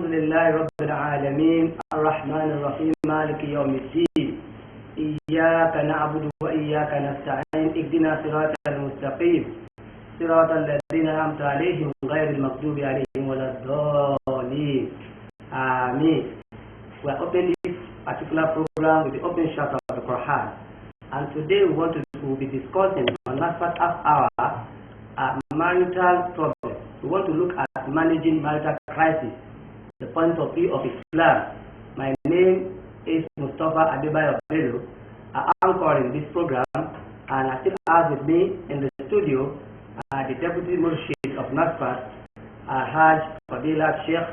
الحمد لله رب العالمين الرحمن الرحيم مالك يوم الدين إياك نعبد وإياك نستعين اهدنا صراط المستقيم صراط الذين أنعمت عليهم غير المغضوب عليهم ولا الضالين آمين. We are opening this particular program with the opening chapter of the Quran, and today we want to be discussing on Nasfat half hour marital problems. We want to look at managing marital crisis, the point of view of Islam. My name is Mustafa Adebayo Bello. I am anchoring this program, and I still have with me in the studio the Deputy Murshid of Nasfat, Hajj Fadilat Sheikh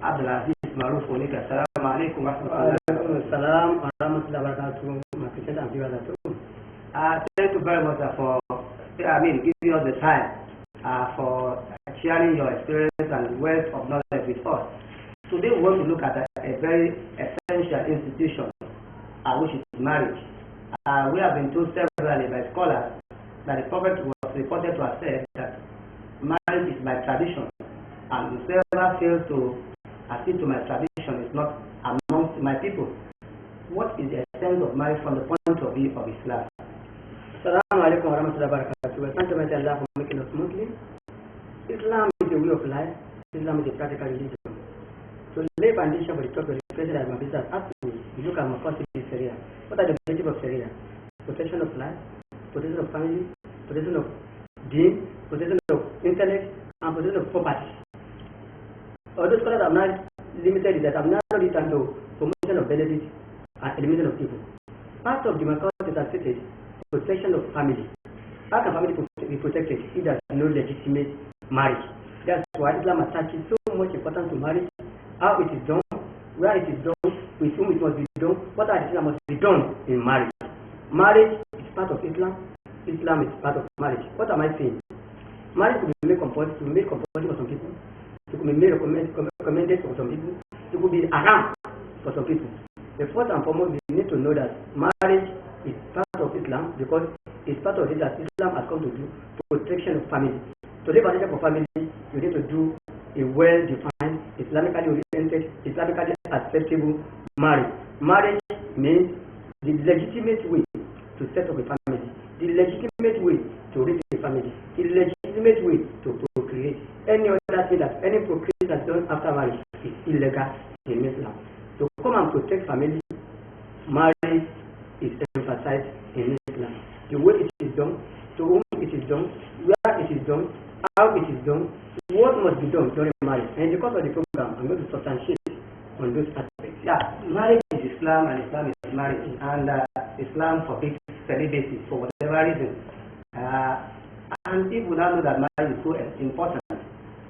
Abdulaziz Maruf Onika. Assalamu alaikum wa rahmatullahi wa barakatuh. Thank you very much for giving us the time for sharing your experience and wealth of knowledge with us. Today we want to look at a very essential institution, which is marriage. We have been told severally by scholars that the Prophet was reported to have said that marriage is my tradition, and whoever fails to accede to my tradition is not amongst my people. What is the essence of marriage from the point of view of Islam? Assalamu alaikum wa rahmatullahi wa barakatuh. Thank you, Allah, for making us Muslim. Islam is a way of life. Islam is a practical religion. To lay foundation for the topic presented as my business, actually, you look at my first in Sharia. What are the objectives of Sharia? Protection of life, protection of family, protection of deen, protection of intellect, and protection of property. Although scholars have not limited it, that have not it into promotion of benefits and elimination of people. Part of the Makkah is stated protection of family. How can family be protected if there is no legitimate marriage? That's why Islam attaches so much importance to marriage, how it is done, where it is done, with whom it must be done, what are the things that must be done in marriage. Marriage is part of Islam. Islam is part of marriage. What am I saying? Marriage could be made compulsory for some people. It could be made recommended for some people. It could be haram for some people. The first and foremost, we need to know that marriage is part of Islam because it's part of it that Islam has come to do protection of family. To live protection for family, you need to do a well-defined, Islamically oriented, Islamically acceptable marriage. Marriage means the legitimate way to set up a family, the legitimate way to raise a family, the legitimate way to procreate. Any other thing that any procreation that's done after marriage is illegal in Islam. To come and protect family, marriage is emphasized in Islam. The way it is done, to whom it is done, where it is done, how it is done, what must be done during marriage. And because of the program, I'm going to substantiate on those aspects. Yeah, marriage is Islam and Islam is marriage, and Islam forbids celibacy for whatever reason. And people now know that marriage is so important,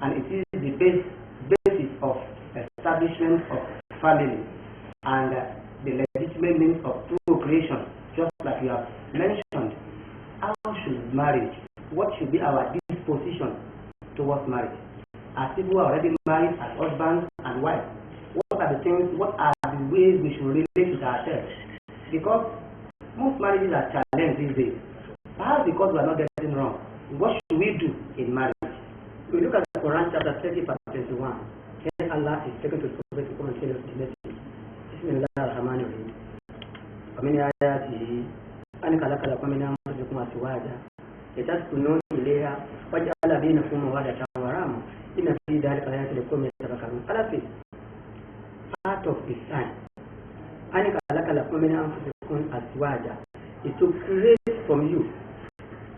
and it is the basis of establishment of family and the legitimate means of procreation, just like you have mentioned. How should marriage, what should be our disposition towards marriage? As people who are already married as husbands and wives, what are the things, what are the ways we should relate with ourselves? Because most marriages are challenged these days. Perhaps because we are not getting wrong. What should we do in marriage? We look at the Quran chapter 30 verse 21. Then Allah is taken to the Prophet to come and tell us the message. Bismillahirrahmanirrahim. ومن آياته أن خلق لكم من أنفسكم أزواجا لتسكنوا إليها وجعل بينكم مودة ورحمة إن في ذلك لآيات لقوم يتفكرون. Allah says, part of His sign أن خلق لكم من أنفسكم أزواجا is to create from you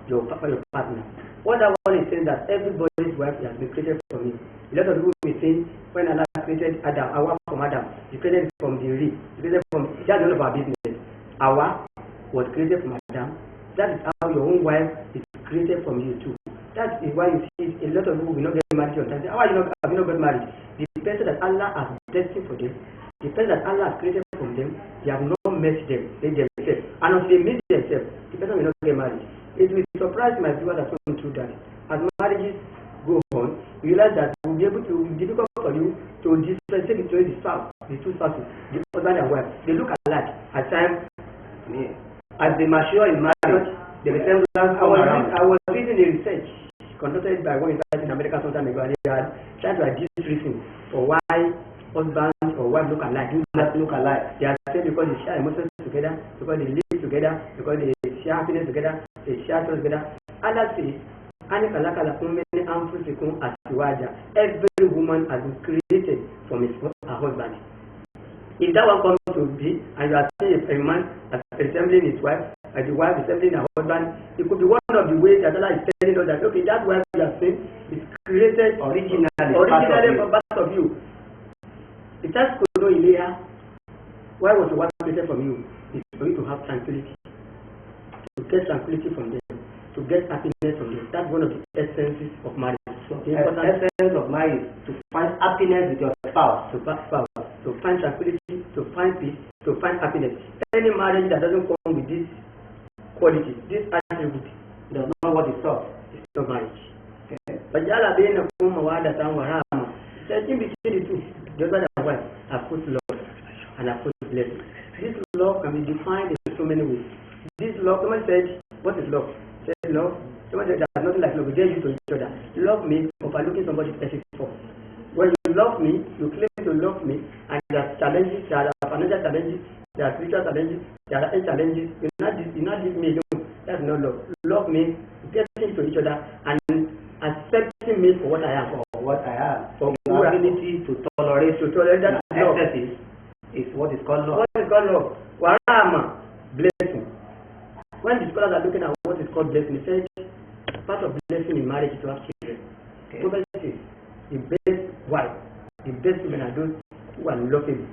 your partner. What I want is saying that everybody's wife has been created from you. A lot of people may think when Allah created Adam, Hawa from Adam, He created from the rib, He created from, that's none of our business. Hawa was created from Adam. That is how your own wife is created from you too. That is why you see a lot of people will not get married on time. How are you not, have you not got married? The person that Allah has destined for them, the person that Allah has created from them, they have not met them, themselves. And until they meet themselves, the person will not get married. It will surprise my viewers that going through that. As marriages go on, you realize that it will be able to be difficult for you to differentiate between the two spouses, the husband and wife. They look alike at times. As they mature in marriage, the resemblance come around. I was reading a research conducted by one university in America some time ago, and they had tried to do this reason for or why husband or wife look alike, do not look alike. They are saying because they share emotions together, because they live together, because they share happiness together, they share joy together. Allah says, every woman has been created from her husband. If that one comes to be, and you are seeing a man resembling his wife, and the wife resembling her husband, it could be one of the ways that Allah is telling us that, okay, that wife you are seeing is created originally from part of you. It has to know Ilea, why was the wife created from you? It's for you to have tranquility, to get tranquility from them, to get happiness from them. That's one of the essences of marriage. So the essence of marriage is to find happiness with your spouse, to find tranquility, to find peace, to find happiness. Any marriage that doesn't come with this quality, this attribute, does not know what is up. It's not marriage. But Jala being a woman, between the two, the husband and wife have put love and have put blessing. This love can be defined in so many ways. This love, someone said, what is love? Said love. Someone said there's nothing like love. We get used to each other. Love means overlooking somebody's essence for. When you love me, you claim to love me, and there are challenges, there are financial challenges, there are spiritual challenges, there are health challenges. You not leave me alone. That's not love. Love means getting to each other and accepting me for what I am. For the ability to tolerate that excess is what is called love. What is called love? Warama, blessing. When the scholars are looking at what is called blessing, they say part of blessing in marriage is to have children. Prophet says the best wife, the best women are those who are lovable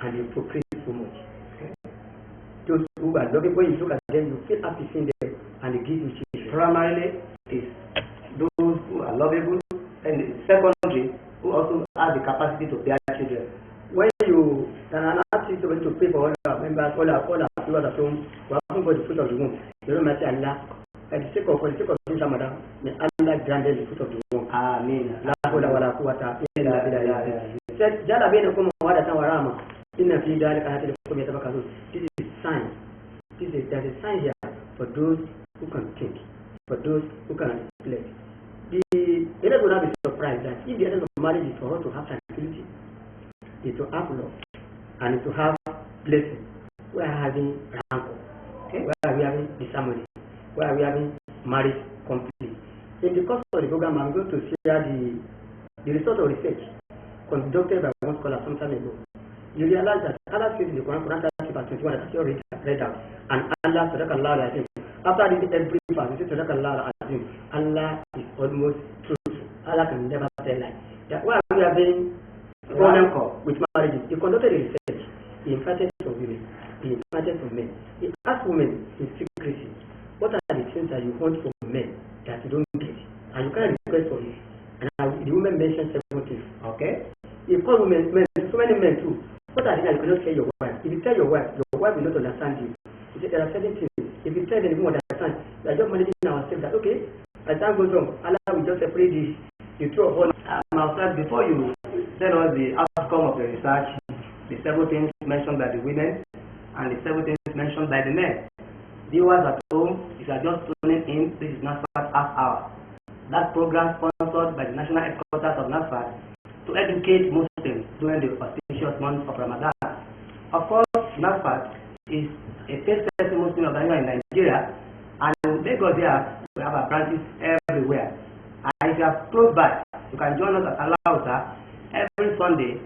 and they procreate so much. Those who are lovable, when you look at them, you feel happy seeing them and they give you children. Primarily is those who are lovable, and secondary, who also have the capacity to bear children. When you can ask you to pray for all our members, all our viewers at home, we are asking for the fruit of the womb. You don't matter Allah. For the sake of this Ramadan, may Allah grant them the fruit of the womb. Amen. La hawla wala quwwata illa billah. Said Jala baina kum wa hada tawarama. Inna fi dhalika ayatin liqawmin yatafakkarun. This is a sign. There's a sign here for those who can think, for those who can reflect. The others will not be surprised that if the essence of marriage is for us to have tranquility, is to have love, and to have blessing, we are having rancor, where are we having disharmony, where are we having marriage complete. In the course of the program, I'm going to share the result of research conducted by one scholar some time ago. You realize that Allah says in the Quran chapter 21 that you read out, and Allah Sadaqallahu Azim. After reading every verse, you say Sadaqallahu Azim. Allah is almost truthful. Allah can never tell lie. That why we are being problem with marriages. He conducted a research. He invited some women. He invited some men. He asked women in secrecy, what are the things that you want from men that you don't get? And you can't request for it. And the women mentioned several things. Okay? He called women, so many men too. What are the things you cannot tell your wife? If you tell your wife will not understand you. He said there are certain things. If you tell them, you won't understand. We are just managing ourselves that, okay, as time goes on, Allah will just separate the two of us. Now, before you tell us the outcome of the research, the several things mentioned by the women, and the several things mentioned by the men. Viewers at home, if you are just tuning in, this is Nasfat Half Hour. That program sponsored by the National Headquarters of Nasfat to educate Muslims during the auspicious month of Ramadan. Of course, Nasfat is a faith-testing Muslim organization in Nigeria, and Lagos here, we have our branches everywhere. And if you are close by, you can join us at Alausa every Sunday,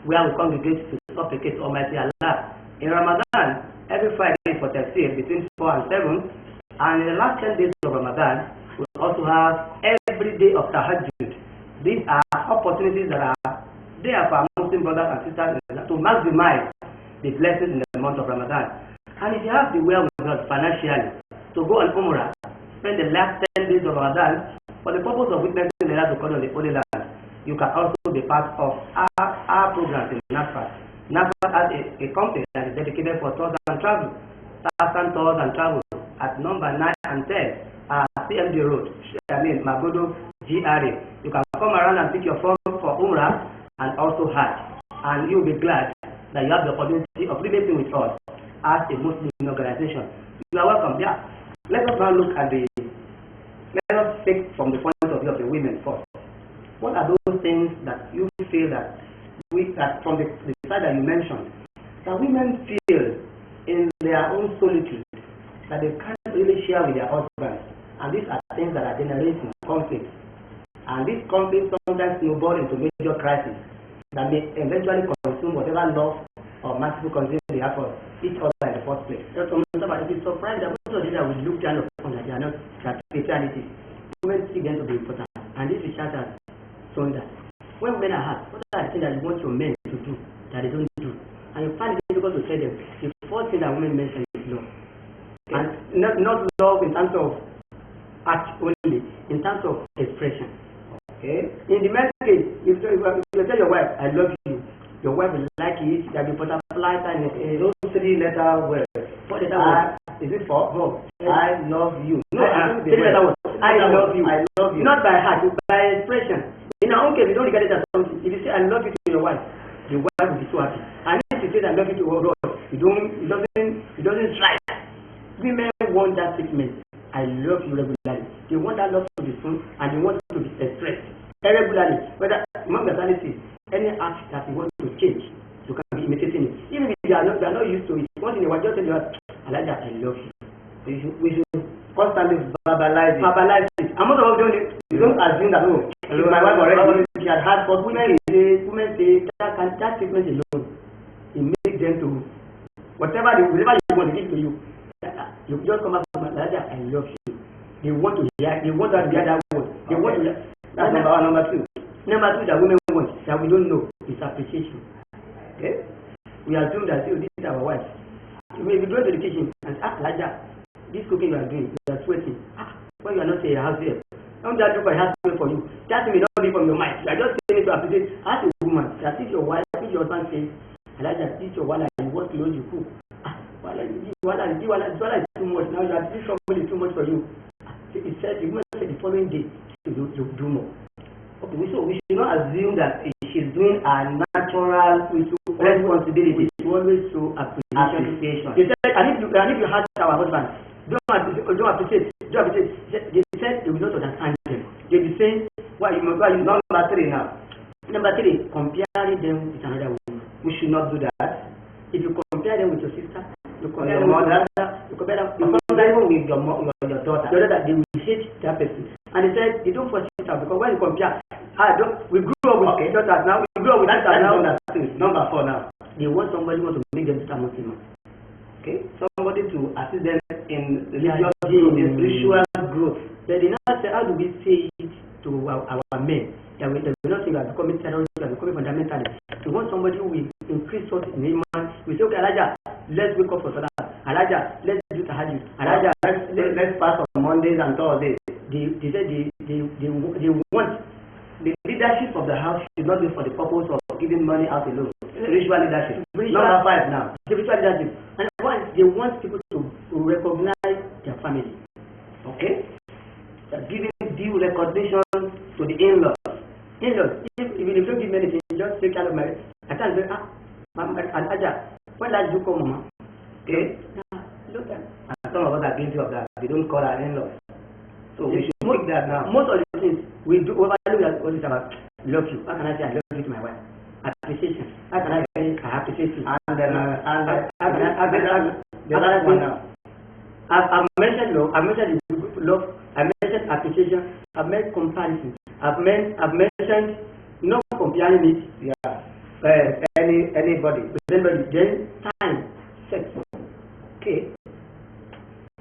where we congregate to supplicate Almighty Allah. In Ramadan, every Friday for tafsir between 4 and 7, and in the last 10 days of Ramadan, we also have every day of Tahajjud. These are opportunities that are there for our Muslim brothers and sisters to maximize the blessings in the month of Ramadan. And if you have the wherewithal financially to go on Umrah, spend the last 10 days of Ramadan for the purpose of witnessing the last of God on the Holy Land, you can also be part of our programs in Nasfat. Nasfat has a company that is dedicated for tours and travel. Tasan Tours and Travel at number 9 and 10 CMD Road, Magodo, GRA. You can come around and pick your form for Umrah and also Hajj. And you'll be glad that you have the opportunity of relating with us as a Muslim organization. You are welcome. Yeah. Let us now look at let us take from the point of view of the women first. What are those things that you feel that that from the side that you mentioned, that women feel in their own solitude that they can't really share with their husbands, and these are things that are generating conflicts, and these conflicts sometimes snowball into major crises that may eventually consume whatever love or merciful concern they have for each other in the first place. So it is surprised that most of these that we look down upon that they are not spirituality. Women see them to be important, and this research has shown that when women are hurt, what are the things that you want your men to do that they don't do? And you find it difficult to tell them. The first thing that women mention is love. Okay. And not love in terms of act only, in terms of expression. Okay. In the men's case, if you tell your wife, I love you, your wife will like it, that will butterfly and those 3-letter words. 4-letter words. Is it for? No. I love you. No, I love you. I love you. Not by heart, by expression. In our own case, we don't regard it as something. If you say I love you to your wife, the wife will be so happy. And if you say I love you to your God, it doesn't strike. Women want that statement. I love you regularly. They want that love to be shown, and they want it to be expressed regularly. Whether among the says any act that you want to change, you can be imitating it. Even if they are not used to it, once in a while, just tell you, I like that, I love you. We should constantly verbalize it. I'm not doing it. You don't assume that, no, my wife already, she had had, but women say that statement alone, it makes them to, whatever you want to give to you, you just come up with that, I love you. They want to hear, they want to hear that word. They want to. That's number two. Number two that women want, that we don't know, is appreciation. Okay? We assume that, this is our wife. You may be going to the kitchen and say, like that, this cooking you are doing, you are sweating. When you are not saying a house help, don't just look for a house help for you. That may not be from your mind. You are just saying it to appreciate. As a woman, that if your wife, if your husband says, I like that, this your wife, you want to know you cook. This is too much. Now that this trouble is too much for you. It said, the woman said the following day, you do more. Okay, so we should not assume that she's doing a natural responsibility. We should always show appreciation. They said, and if you had our husband, don't appreciate. They said they will not understand them. They will be saying, why you number 3 now. Number 3, comparing them with another woman. We should not do that. If you compare them with your sister, you compare your mother, you compare them even with your daughter. They will hate that person. And they said, you don't forsake her, because when you compare, we grew up with daughters now, we grew up with daughters now. Number 4 now. They want somebody who wants to make them become Muslim. Okay, somebody to assist them in religious growth, in spiritual growth. But they now say, how do we say it to our men? That we not say we are becoming terrorists, we are becoming fundamentalist. We want somebody who will increase us in iman. We say, okay, Elijah, let's wake up for Salah. Elijah, let's do tahajjud. Elijah, let's fast on Mondays and Thursdays. They say they want. The leadership of the house should not be for the purpose of giving money out alone. Spiritual leadership. Number 5 now. Spiritual leadership. And they want people to recognize their family. Okay? They're giving due recognition to the in-laws. In-laws, if you don't give me anything, just take care of my. I can't say, Elijah, when last you come, Mama? Okay? Look at. And some of us are guilty of that. They don't call our in-laws. So we should make that now. Most of the things we do overlook that what is about love you. How can I say I love you to my wife? Appreciation. How can I say I appreciate you? And then the last one now. I've mentioned love. I've mentioned love. I've mentioned appreciation. I've mentioned comparison. I've mentioned not comparing it. Yeah. Anybody. Then time, sex. Okay.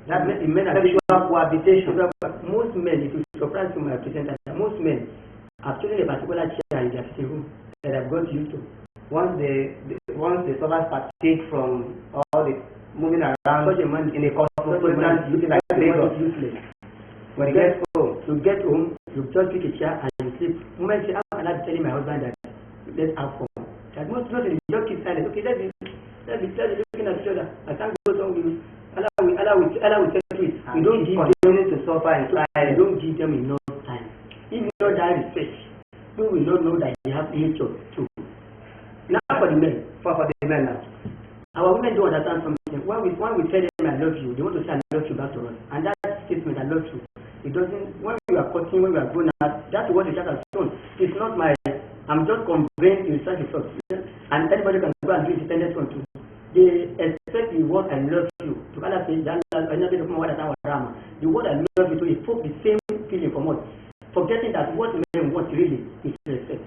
That means the men are sexual cohabitation. Most men, if you surprise to my presenter, most men have chosen a particular chair in their sitting room that I've got used to. Once the servers partake from all the moving around in a cosmopolitan looking like Lagos. When you get home, you just pick a chair and you sleep. Women say, how can I be telling my husband that let's have fun? That most of you just keep silent. Okay, let's be looking at each other. I can't go on with you. Allah will tell you. We don't give them to suffer in silence. We don't give them enough time. If you don't that respect, we will not know that they have nature too. Now for the men. For the men now. Our women don't understand something. When we tell them I love you, they want to say I love you back to us. And that statement I love you, it doesn't. When we are cutting, when we are grown up, that's what the child has shown. It's not my. I'm just conveying in such a sort. and anybody can go and do independent one too. They expect the word I love you. To kind of say that the word I love you to evoke the same feeling from us. Forgetting that what men want really is respect.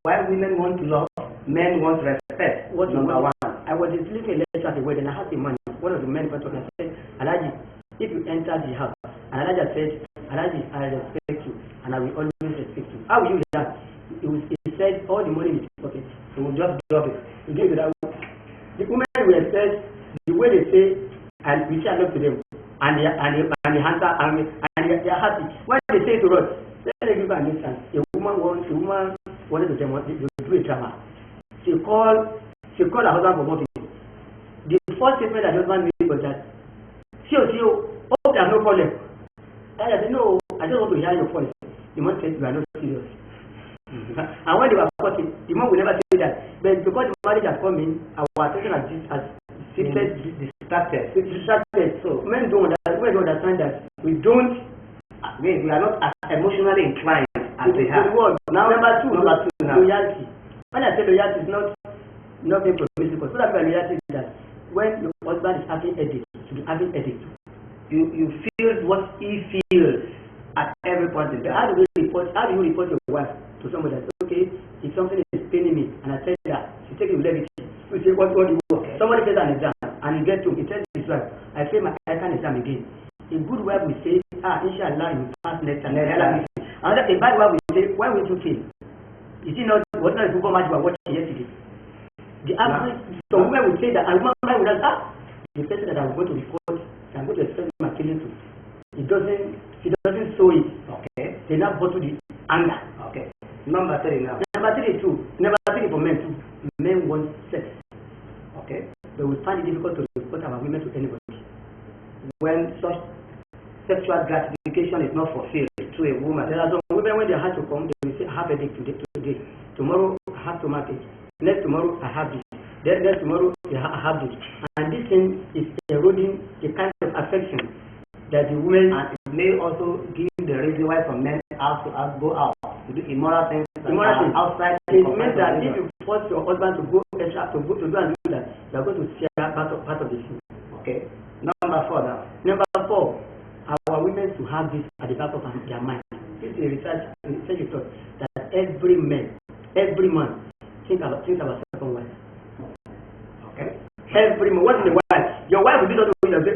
While women want love, men want respect. What number one. I was delivering a lecture at the wedding. I had the man, one of the men went to me and said, Alaji, if you enter the house, and Alaji said, Alaji, I respect you, and I will always respect you. How will you react? He said, all the money in his pocket, he will just drop it. He gave it out. The women will expect the way they say, and we say I love to them, and they answer, and they are happy. When they say to us, let me give an instance. A woman wanted to do a drama. She called her husband for money. The first statement that husband made was that, hope there's no problem. I said, no, I just want to hear your voice. The man said, you are not serious. And when they were cutting, the man will never say that. But because the marriage has come in, our attention has distracted. So men don't understand that we are not as emotionally inclined as they have. Now, number two now. Loyalty. When I say loyalty, it's not being permissible. So that loyalty is that when your husband is having headache, you should be having headache too. You feel what he feels at every point in time. How do you report your wife to somebody that says, okay, if something is paining me, and I tell that, she takes it with levity. You say, what do you want? Somebody says an exam, and he gets to, he tells his wife, I fail my second exam again. A good wife will say, inshallah, you pass next time. Another a bad wife will say, why would you fail? Is it not what not a football match we were watching yesterday? The average, some women will say that, and women will say, the person that I'm going to report, I'm going to express my feelings to. He doesn't show it. Okay. They now go to the anger. Okay. Number 3 now. Number 3 too. Number 3 for men too. Men want sex. Okay. But we find it difficult to report our women to anybody. When such sexual gratification is not fulfilled to a woman. There are some women when they have to come, they will say, I have a dick today. Tomorrow I have to market. Next tomorrow I have this. Then next tomorrow I have this. And this thing is eroding the kind of affection that the women, and it may also give the reason why some men have to go out to do immoral things outside. It means that if you force your husband to go extra to go and do that, you are going to share part of the thing. Okay. Number 4 now. Number 4, our women to have this at the back of their mind. This is a research report that every man think about second wife. Okay. Every man, what's the wife? Your wife will do something that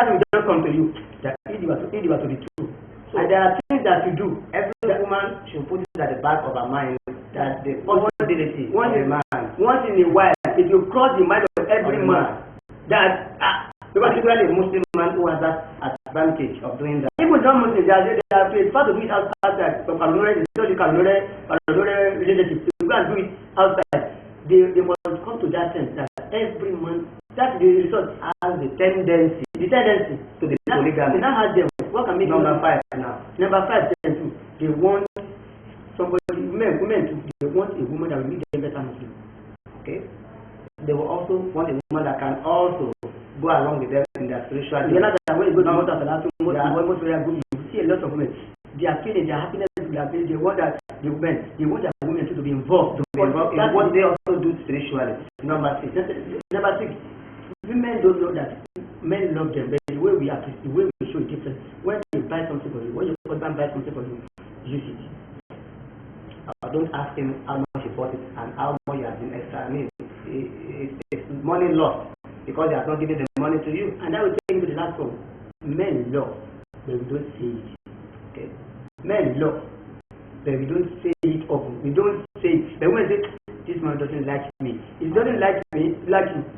will just come to you. That if you are to be true. So, and there are things that you do. Every woman should put it at the back of her mind that the possibility once of a man. Once in a while, if you cross the mind of every man, that particularly a Muslim man who has that advantage of doing that. Even non-Muslims, they are part of it outside. So, relationship, to go and do it outside. They must come to that sense that every man, that's the result, has the tendency to be polygamy. Now has them. What can make Number 5 now. Number 5, too. They want somebody, women too. They want a woman that will make them better Muslim. Okay. They will also want a woman that can also go along with them in their spiritual life. When you go to most very good, you see a lot of women. They are feeling their happiness. They want that the women to be involved. In what they also do spiritually. Number 6. Women don't know that men love them, but the way we show it different. When you buy something for you, when your husband buys something for you, use it. Don't ask him how much he bought it and how much he has been extra. I mean, it's money lost because they are not giving the money to you. And that will take you to the last one. Men love, but we don't say it. Okay. Men love, but we don't say it often. We don't say it. The women say, this man doesn't like me. He doesn't like me, like you.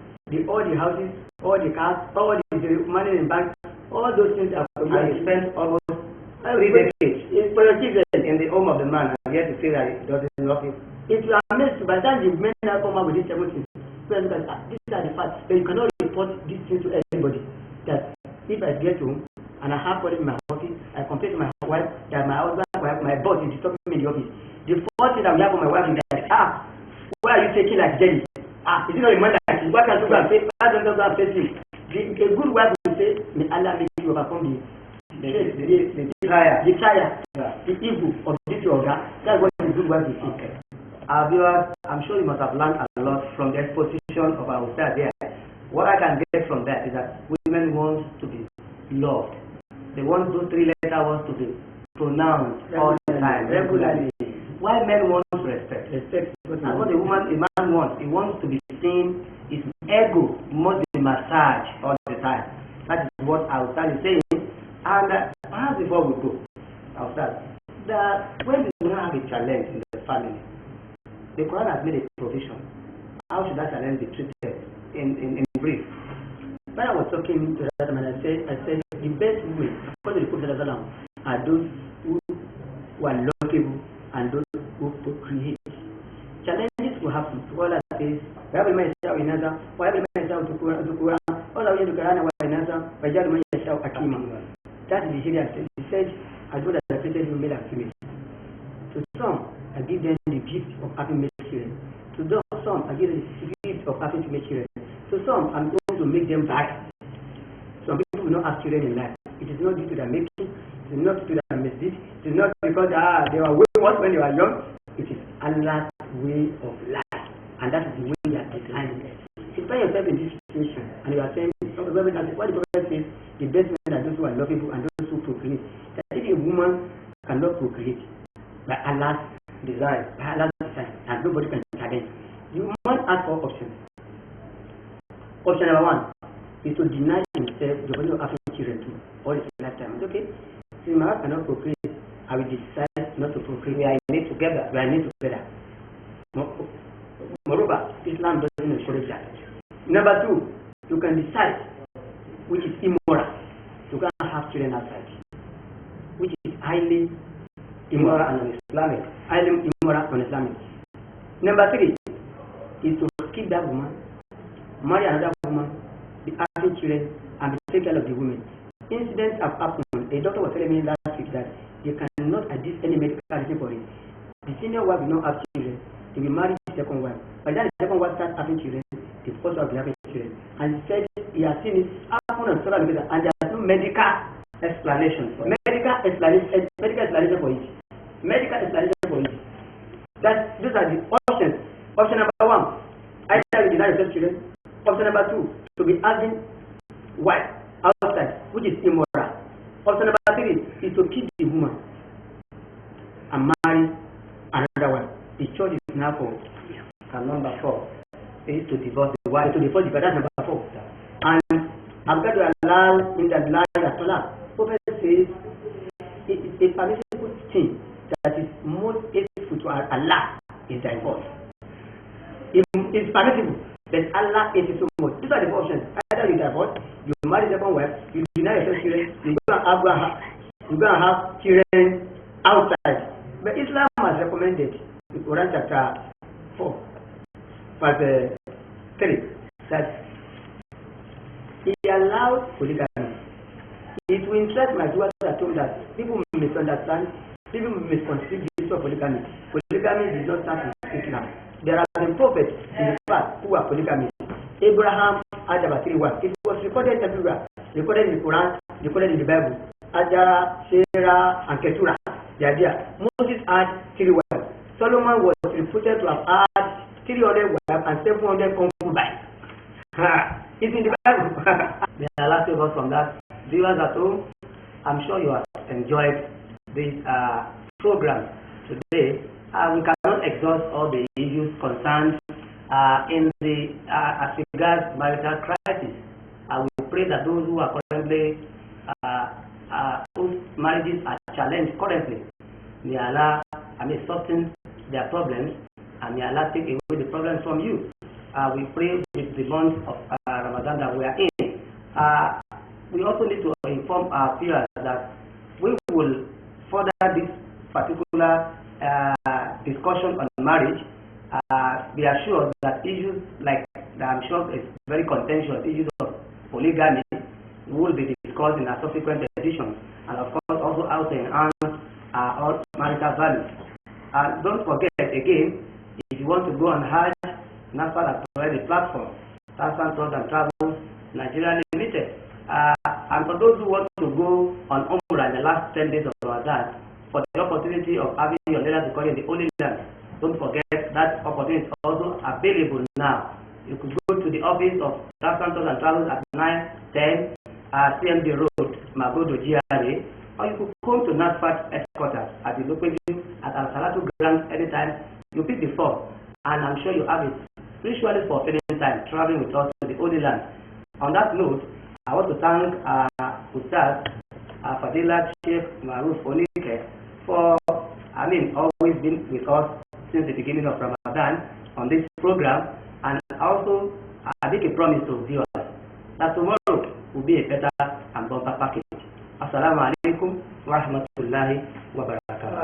All the houses, all the cars, all the money in the bank, all those things are for you. And he spends almost 3 decades for your children in the home of the man, and yet to say that he doesn't love you. If you are amazed, by the time the men now come out with this 17, these are the facts. But you cannot report these things to everybody. That if I get home and I have problems in my office, I complain to my wife that my husband, my boss is disturbing me in the office. The first thing that we have for my wife is that, why are you taking like jelly? Is it not a man like this? Why can't you go and face? Why don't you go and face him? A good wife will say, may Allah make you overcome the trial, the evil of this organ. That's what a good wife will say. Okay. Our viewers, I'm sure you must have learned a lot from the exposition of our ustad there. What I can get from that is that women want to be loved. They want those three-letter words to be pronounced all the time, regularly. While men want respect. Respect. That's what a man wants. He wants to be seen. His ego must be massaged all the time. That is what our ustad is saying. And perhaps before we go, our ustad, that when we have a challenge in the family, the Quran has made a provision. How should that challenge be treated in brief? When I was talking to that man, I said the best way, according to the Prophet are those who are lovable and those who procreate. Challenges will happen. All that is, wherever man is in another, wherever man is out to Quran, all the way to Quran, where in another, where the man is out Akima. That is the area. He said, I do that I created you male and female. To some, I give them the gift of having male children. To some, I give them the gift of having female children. To some, I'm going to make them vary. Some people will not have children in life. It is not due to their making. It is not due to their misdeeds. It is not because they were wayward when they were young. It is Allah's way of life. And that is the way you are declining. If you find yourself in this situation and you are saying, what the Prophet says, the best men are those who are lovable and those who procreate. That if a woman cannot procreate by Allah's design, and nobody can challenge, you must ask for options. Option number one is to deny himself the value of having children too, all his lifetime. It's okay. Since my wife cannot procreate, I will decide not to procreate. We are in it together. Moreover, Islam doesn't encourage that. Number two, you can decide which is immoral. You can't have children outside, which is highly immoral and Islamic. Highly immoral and Islamic. Number three is to keep that woman, marry another woman, be having children, and be taking care of the women. Incidents have happened. A doctor was telling me last week that they cannot adduce any medical reason for it. The senior wife will not have children. They will marry the second wife. By the time the second wife starts having children, the first wife will have children. And he said he has seen it happen on several occasions, and there is no medical explanation for it. Medical explanation for it. Those are the options. Option number one, either you deny yourself children. Option number two, to be having wife outside, which is immoral. Option number three is to keep the woman and marry another one. The church is now for. And number four is to divorce the wife. To divorce the wife. That's number four. And I'm going to allow in the life that Allah. Prophet says it is a permissible thing that is most hateful to Allah is divorce. It is permissible, but Allah hates it so much. These are the options. Either you divorce, you marry the second wife, you deny yourself children, you're going to have children outside. But Islam has recommended in Quran chapter 4, verse 3, that he allowed polygamy. It will interest my viewers at home that people misunderstand, people misconceive the issue of polygamy. Polygamy did not start in Islam. There are been prophets in the past who are polygamy. Abraham had about 3 wives. It was recorded everywhere. Recorded in the Quran, recorded in the Bible. Hajar, Sarah, and Keturah. The idea. Moses had 3 wives. Solomon was reputed to have had 300 wives and 700 concubines. It's in the Bible. May Allah save us from that. Viewers at home, I'm sure you have enjoyed this program today. We cannot exhaust all the issues concerned in the as regards marital crisis. We pray that those who are currently whose marriages are challenged currently, may Allah soften their problems, and may Allah take away the problems from you. We pray with the month of Ramadan that we are in. We also need to inform our viewers that we will further this particular discussion on marriage. Be assured that issues like that, I'm sure is very contentious, issues of polygamy will be discussed in our subsequent editions, and of course also how to enhance our marital values. Don't forget again, if you want to go on Hajj, Nasfat has provided a platform, Nasfat Tours and Travels Nigeria Limited. And for those who want to go on Umrah in the last 10 days of Ramadan, for the opportunity of having your letters recorded in the Holy Land, don't forget that opportunity is also available now. You could go to the office of Transport and Travels at 910 CMD Road, Magodo, GRA, or you could come to Nasfat headquarters at the location at Al Salatu Ground anytime. You pick the phone, and I'm sure you have it spiritually fulfilling time traveling with us to the Holy Land. On that note, I want to thank Ustaz Fadilat Sheikh Maruf Onike for always been with us since the beginning of Ramadan on this program, and also I make a promise to viewers that tomorrow will be a better and bumper package. Assalamu alaikum wa rahmatullahi wa barakatuh.